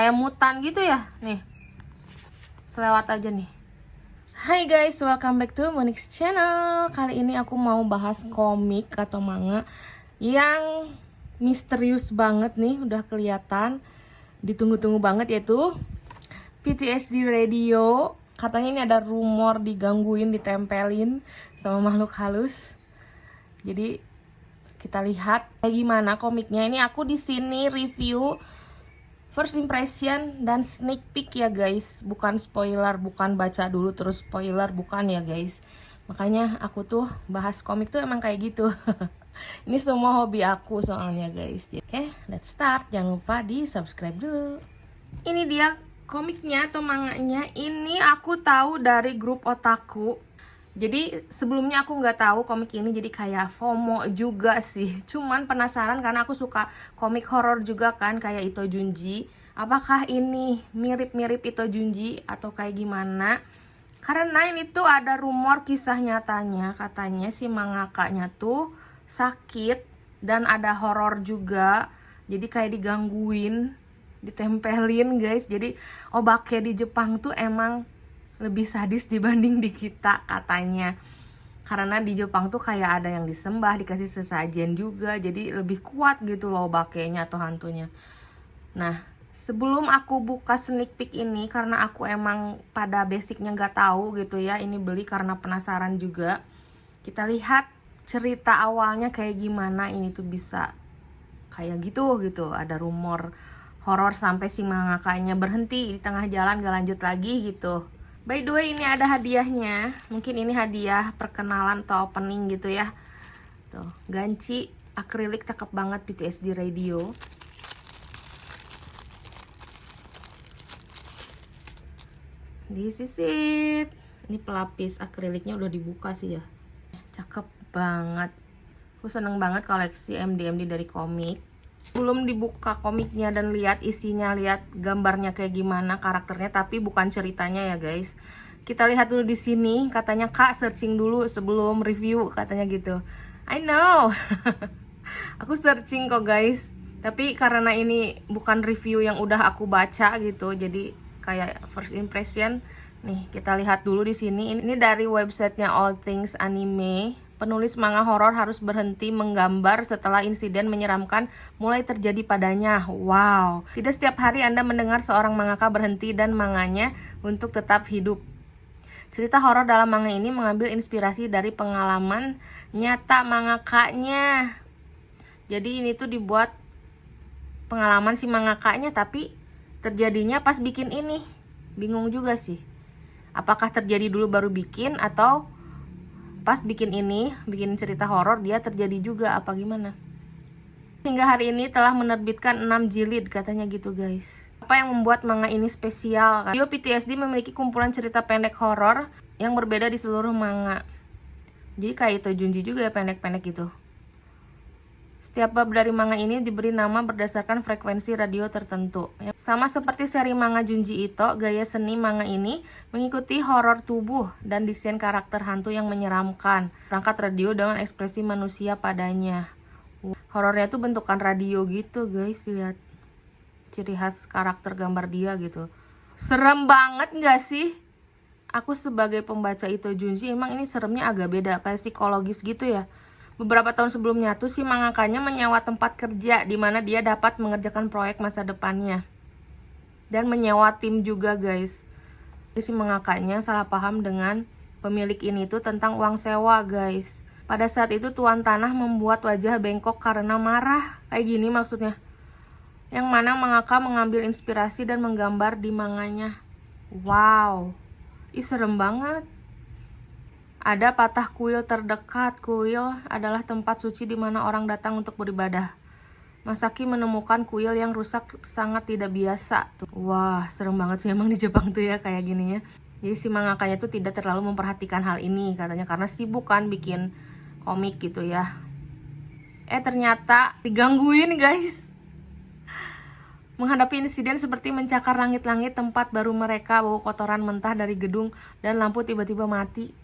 Kayak mutan gitu ya. Nih, selewat aja nih. Hai guys, welcome back to Monix Channel. Kali ini aku mau bahas komik atau manga yang misterius banget nih. Udah kelihatan, ditunggu-tunggu banget, yaitu PTSD Radio. Katanya ini ada rumor digangguin, ditempelin sama makhluk halus. Jadi kita lihat kayak gimana komiknya. Ini aku di sini review first impression dan sneak peek ya guys, bukan spoiler, bukan baca dulu terus spoiler, bukan ya guys. Makanya aku tuh bahas komik tuh emang kayak gitu. Ini semua hobi aku soalnya guys. Oke, let's start. Jangan lupa di subscribe dulu. Ini dia komiknya atau manganya. Ini aku tahu dari grup otaku. Jadi sebelumnya aku nggak tahu komik ini, jadi kayak FOMO juga sih. Cuman penasaran karena aku suka komik horor juga kan, kayak Ito Junji. Apakah ini mirip-mirip Ito Junji atau kayak gimana? Karena ini tuh ada rumor kisah nyatanya, katanya si mangakanya tuh sakit dan ada horor juga. Jadi kayak digangguin, ditempelin guys. Jadi obake di Jepang tuh emang lebih sadis dibanding di kita katanya. Karena di Jepang tuh kayak ada yang disembah, dikasih sesajen juga. Jadi lebih kuat gitu loh bakenya atau hantunya. Nah, sebelum aku buka sneak peek ini, karena aku emang pada basicnya gak tahu gitu ya, ini beli karena penasaran juga. Kita lihat cerita awalnya kayak gimana ini tuh bisa kayak gitu. Ada rumor horor sampai si mangakanya berhenti di tengah jalan, gak lanjut lagi gitu. By the way, ini ada hadiahnya. Mungkin ini hadiah perkenalan atau opening gitu ya. Tuh, ganci akrilik cakep banget PTSD Radio. This is it. Ini pelapis akriliknya udah dibuka sih ya. Cakep banget. Aku seneng banget koleksi MD-MD dari komik. Belum dibuka komiknya dan lihat isinya, lihat gambarnya kayak gimana, karakternya, tapi bukan ceritanya ya guys. Kita lihat dulu di sini. Katanya Kak searching dulu sebelum review, katanya gitu. I know. Aku searching kok guys. Tapi karena ini bukan review yang udah aku baca gitu, jadi kayak first impression. Nih, kita lihat dulu di sini. Ini dari websitenya All Things Anime. Penulis manga horor harus berhenti menggambar setelah insiden menyeramkan mulai terjadi padanya. Wow, tidak setiap hari Anda mendengar seorang mangaka berhenti dan manganya untuk tetap hidup. Cerita horor dalam manga ini mengambil inspirasi dari pengalaman nyata mangakanya. Jadi ini tuh dibuat pengalaman si mangakanya, tapi terjadinya pas bikin ini. Bingung juga sih. Apakah terjadi dulu baru bikin atau pas bikin ini, bikin cerita horor dia terjadi juga apa gimana. Hingga hari ini telah menerbitkan 6 jilid katanya gitu guys. Apa yang membuat manga ini spesial? Studio PTSD memiliki kumpulan cerita pendek horor yang berbeda di seluruh manga. Jadi kayak Ito Junji juga ya, pendek-pendek gitu. Setiap bab dari manga ini diberi nama berdasarkan frekuensi radio tertentu. Sama seperti seri manga Junji Ito, gaya seni manga ini mengikuti horor tubuh dan desain karakter hantu yang menyeramkan. Perangkat radio dengan ekspresi manusia padanya. Horornya tuh bentukan radio gitu guys, lihat. Ciri khas karakter gambar dia gitu. Serem banget gak sih? Aku sebagai pembaca Ito Junji emang ini seremnya agak beda, kayak psikologis gitu ya. Beberapa tahun sebelumnya tuh si mangakanya menyewa tempat kerja di mana dia dapat mengerjakan proyek masa depannya. Dan menyewa tim juga guys. Jadi si mangakanya salah paham dengan pemilik ini tuh tentang uang sewa guys. Pada saat itu tuan tanah membuat wajah bengkok karena marah. Kayak gini maksudnya. Yang mana mangaka mengambil inspirasi dan menggambar di manganya. Wow. Ih serem banget. Ada patah kuil terdekat. Kuil adalah tempat suci di mana orang datang untuk beribadah. Masaki menemukan kuil yang rusak sangat tidak biasa. Wah, serem banget sih emang di Jepang tuh ya kayak gini ya. Jadi si mangakanya tuh tidak terlalu memperhatikan hal ini katanya karena sibuk kan bikin komik gitu ya. Ternyata digangguin guys. Menghadapi insiden seperti mencakar langit-langit tempat baru mereka, bau kotoran mentah dari gedung dan lampu tiba-tiba mati.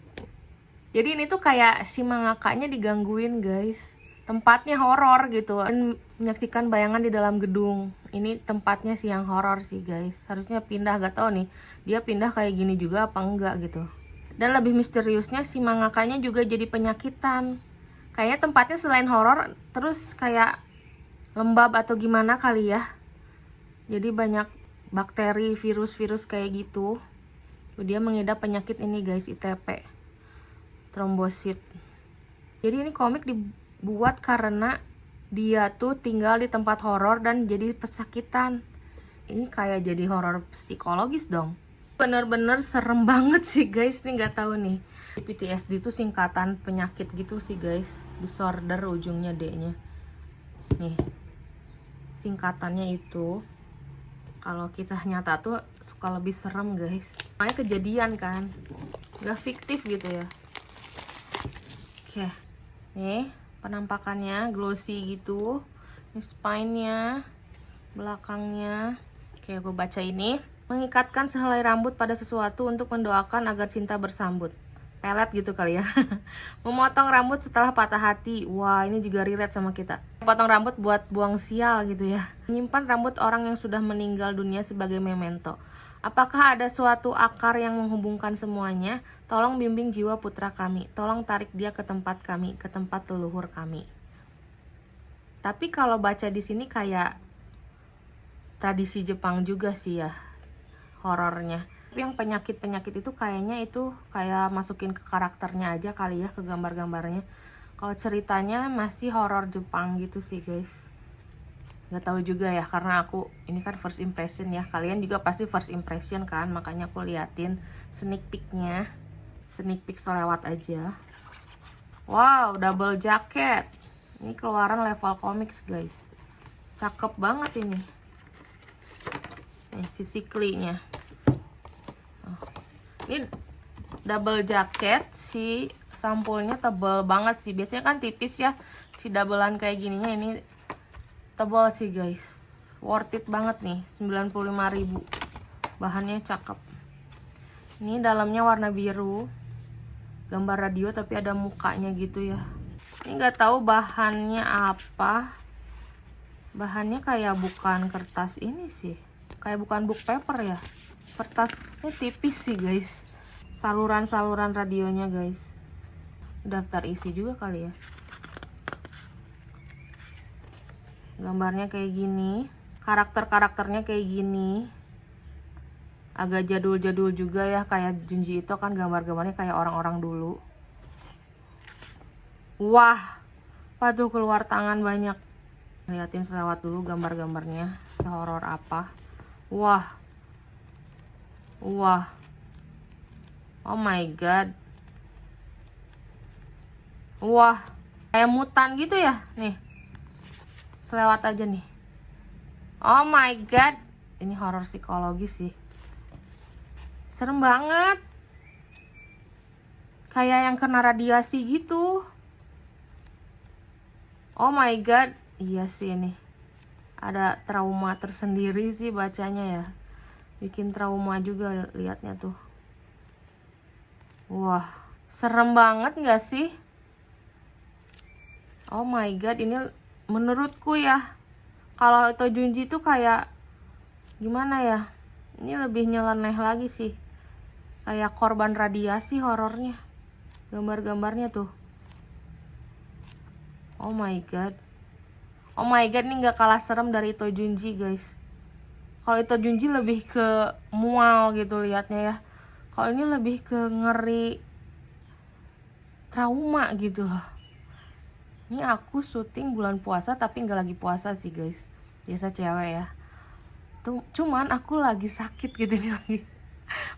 Jadi ini tuh kayak si mangakanya digangguin guys. tempatnya horor gitu, dan menyaksikan bayangan di dalam gedung. Ini tempatnya sih yang horor sih guys. Harusnya pindah, gak tau nih dia pindah kayak gini juga apa enggak gitu. Dan lebih misteriusnya si mangakanya juga jadi penyakitan. Kayaknya tempatnya selain horor terus kayak lembab atau gimana kali ya. Jadi banyak bakteri, virus-virus kayak gitu. Dia mengidap penyakit ini guys, ITP, trombosit. Jadi ini komik dibuat karena dia tuh tinggal di tempat horor dan jadi pesakitan. Ini kayak jadi horor psikologis dong. Bener-bener serem banget sih guys. Nih nggak tahu nih, PTSD itu singkatan penyakit gitu sih guys, disorder ujungnya D-nya. Nih singkatannya itu. Kalau kisah nyata tuh suka lebih serem guys. Makanya kejadian kan, nggak fiktif gitu ya. Oke, nih penampakannya glossy gitu. Ini spine-nya, belakangnya. Oke, gue baca ini. Mengikatkan sehelai rambut pada sesuatu untuk mendoakan agar cinta bersambut. Pelet gitu kali ya. Memotong rambut setelah patah hati. Wah, ini juga relate sama kita. Potong rambut buat buang sial gitu ya. Menyimpan rambut orang yang sudah meninggal dunia sebagai memento. Apakah ada suatu akar yang menghubungkan semuanya? Tolong bimbing jiwa putra kami. Tolong tarik dia ke tempat kami, ke tempat leluhur kami. Tapi kalau baca di sini kayak tradisi Jepang juga sih ya, horornya. Tapi yang penyakit-penyakit itu kayaknya itu kayak masukin ke karakternya aja kali ya, ke gambar-gambarnya. Kalau ceritanya masih horor Jepang gitu sih guys. Gak tahu juga ya, karena aku ini kan first impression ya. Kalian juga pasti first impression kan, makanya aku liatin sneak peeknya. Sneak peek selewat aja. Wow, double jacket. Ini keluaran level comics guys. Cakep banget ini. Nih physically-nya. Ini double jacket, si sampulnya tebal banget sih. Biasanya kan tipis ya, si doublean kayak gininya, ini tebal sih guys. Worth it banget nih, 95.000. Bahannya cakep. Ini dalamnya warna biru, gambar radio tapi ada mukanya gitu ya. Ini nggak tahu bahannya apa. Bahannya kayak bukan kertas ini sih, kayak bukan book paper ya. Kertasnya tipis sih guys. Saluran-saluran radionya guys. Daftar isi juga kali ya. Gambarnya kayak gini. Karakter-karakternya kayak gini. Agak jadul-jadul juga ya, kayak Junji Ito kan gambar-gambarnya kayak orang-orang dulu. Wah, apa tuh keluar tangan banyak. Liatin selewat dulu gambar-gambarnya, sehoror apa. Wah. Wah. Oh my god. Wah, kayak mutan gitu ya. Nih, selewat aja nih. Oh my god. Ini horor psikologis sih. Serem banget. Kayak yang kena radiasi gitu. Oh my god. Iya sih ini. Ada trauma tersendiri sih bacanya ya. Bikin trauma juga liatnya tuh. Wah, serem banget gak sih? Oh my god, ini menurutku ya, kalau itu Junji tuh kayak gimana ya? Ini lebih nyeleneh lagi sih. Kayak korban radiasi horornya. Gambar-gambarnya tuh. Oh my god. Oh my god, ini gak kalah serem dari Ito Junji guys. Kalau Ito Junji lebih ke mual gitu liatnya ya. Kalau ini lebih ke ngeri, trauma gitu loh. Ini aku syuting bulan puasa tapi nggak lagi puasa sih guys. Biasa cewek ya. Tuh, cuman aku lagi sakit gitu nih lagi.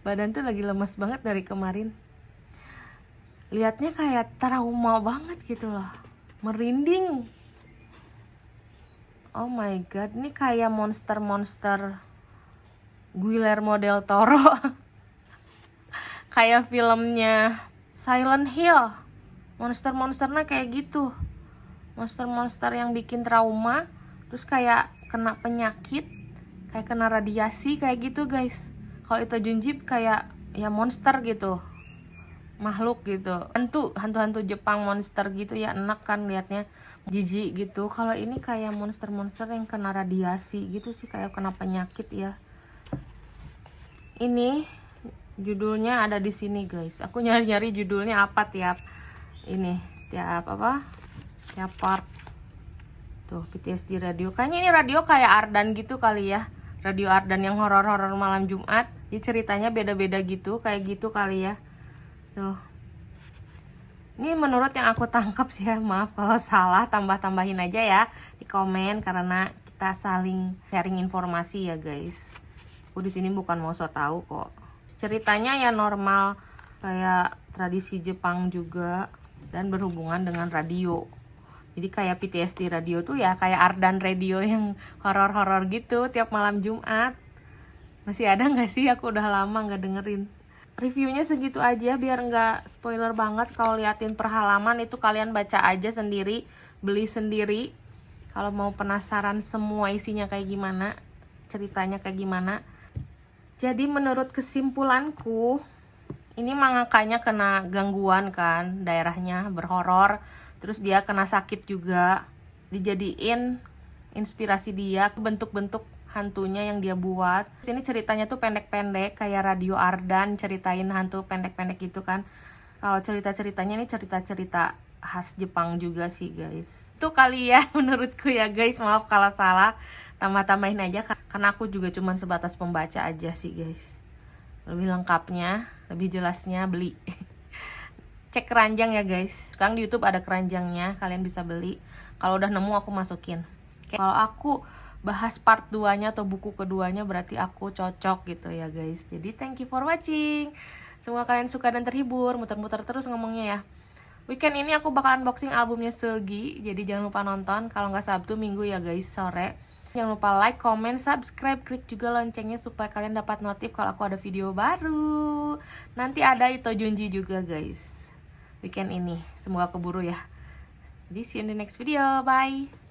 Badan tuh lagi lemas banget dari kemarin. Lihatnya kayak trauma banget gitu loh. Merinding. Oh my god, ini kayak monster-monster Guillermo del Toro. Kayak filmnya Silent Hill. Monster-monsternya kayak gitu. Monster-monster yang bikin trauma, terus kayak kena penyakit, kayak kena radiasi kayak gitu guys. Kalau itu Junji kayak ya monster gitu. makhluk gitu, hantu Jepang monster gitu ya, enak kan liatnya, jijik gitu. Kalau ini kayak monster yang kena radiasi gitu sih, kayak kena penyakit ya. Ini judulnya ada di sini guys, aku nyari judulnya apa tiap part tuh. PTSD radio, kayaknya ini radio kayak Ardan gitu kali ya, radio Ardan yang horor-horor malam Jumat. Jadi ceritanya beda-beda gitu, kayak gitu kali ya. Tuh. Ini menurut yang aku tangkap sih ya, maaf kalau salah, tambah-tambahin aja ya di komen karena kita saling sharing informasi ya guys. Aku di sini bukan mau so tahu kok. Ceritanya ya normal kayak tradisi Jepang juga dan berhubungan dengan radio. Jadi kayak PTSD radio tuh ya kayak Ardan radio yang horor-horor gitu tiap malam Jumat. Masih ada nggak sih? Aku udah lama nggak dengerin. Reviewnya segitu aja biar nggak spoiler banget. Kalau liatin per halaman itu kalian baca aja sendiri, beli sendiri. Kalau mau penasaran semua isinya kayak gimana, ceritanya kayak gimana. Jadi menurut kesimpulanku, ini mangakanya kena gangguan kan, daerahnya berhoror, terus dia kena sakit juga, dijadiin inspirasi dia bentuk-bentuk hantunya yang dia buat. Sini ceritanya tuh pendek-pendek kayak radio Ardan ceritain hantu pendek-pendek gitu kan. Kalau cerita-ceritanya ini cerita-cerita khas Jepang juga sih guys. Itu kali ya menurutku ya guys, maaf kalau salah. Tambah-tambahin aja karena aku juga cuman sebatas pembaca aja sih guys. Lebih lengkapnya, lebih jelasnya beli. Cek keranjang ya guys. Sekarang di YouTube ada keranjangnya, kalian bisa beli. Kalau udah nemu aku masukin. Kalau aku bahas part 2-nya atau buku keduanya berarti aku cocok gitu ya guys. Jadi thank you for watching. Semoga kalian suka dan terhibur. Muter-muter terus ngomongnya ya. Weekend ini aku bakal unboxing albumnya Seulgi. Jadi jangan lupa nonton. Kalau nggak Sabtu, Minggu ya guys, sore. Jangan lupa like, comment, subscribe, klik juga loncengnya supaya kalian dapat notif kalau aku ada video baru. Nanti ada Ito Junji juga guys weekend ini. Semoga keburu ya. Jadi see you in the next video. Bye.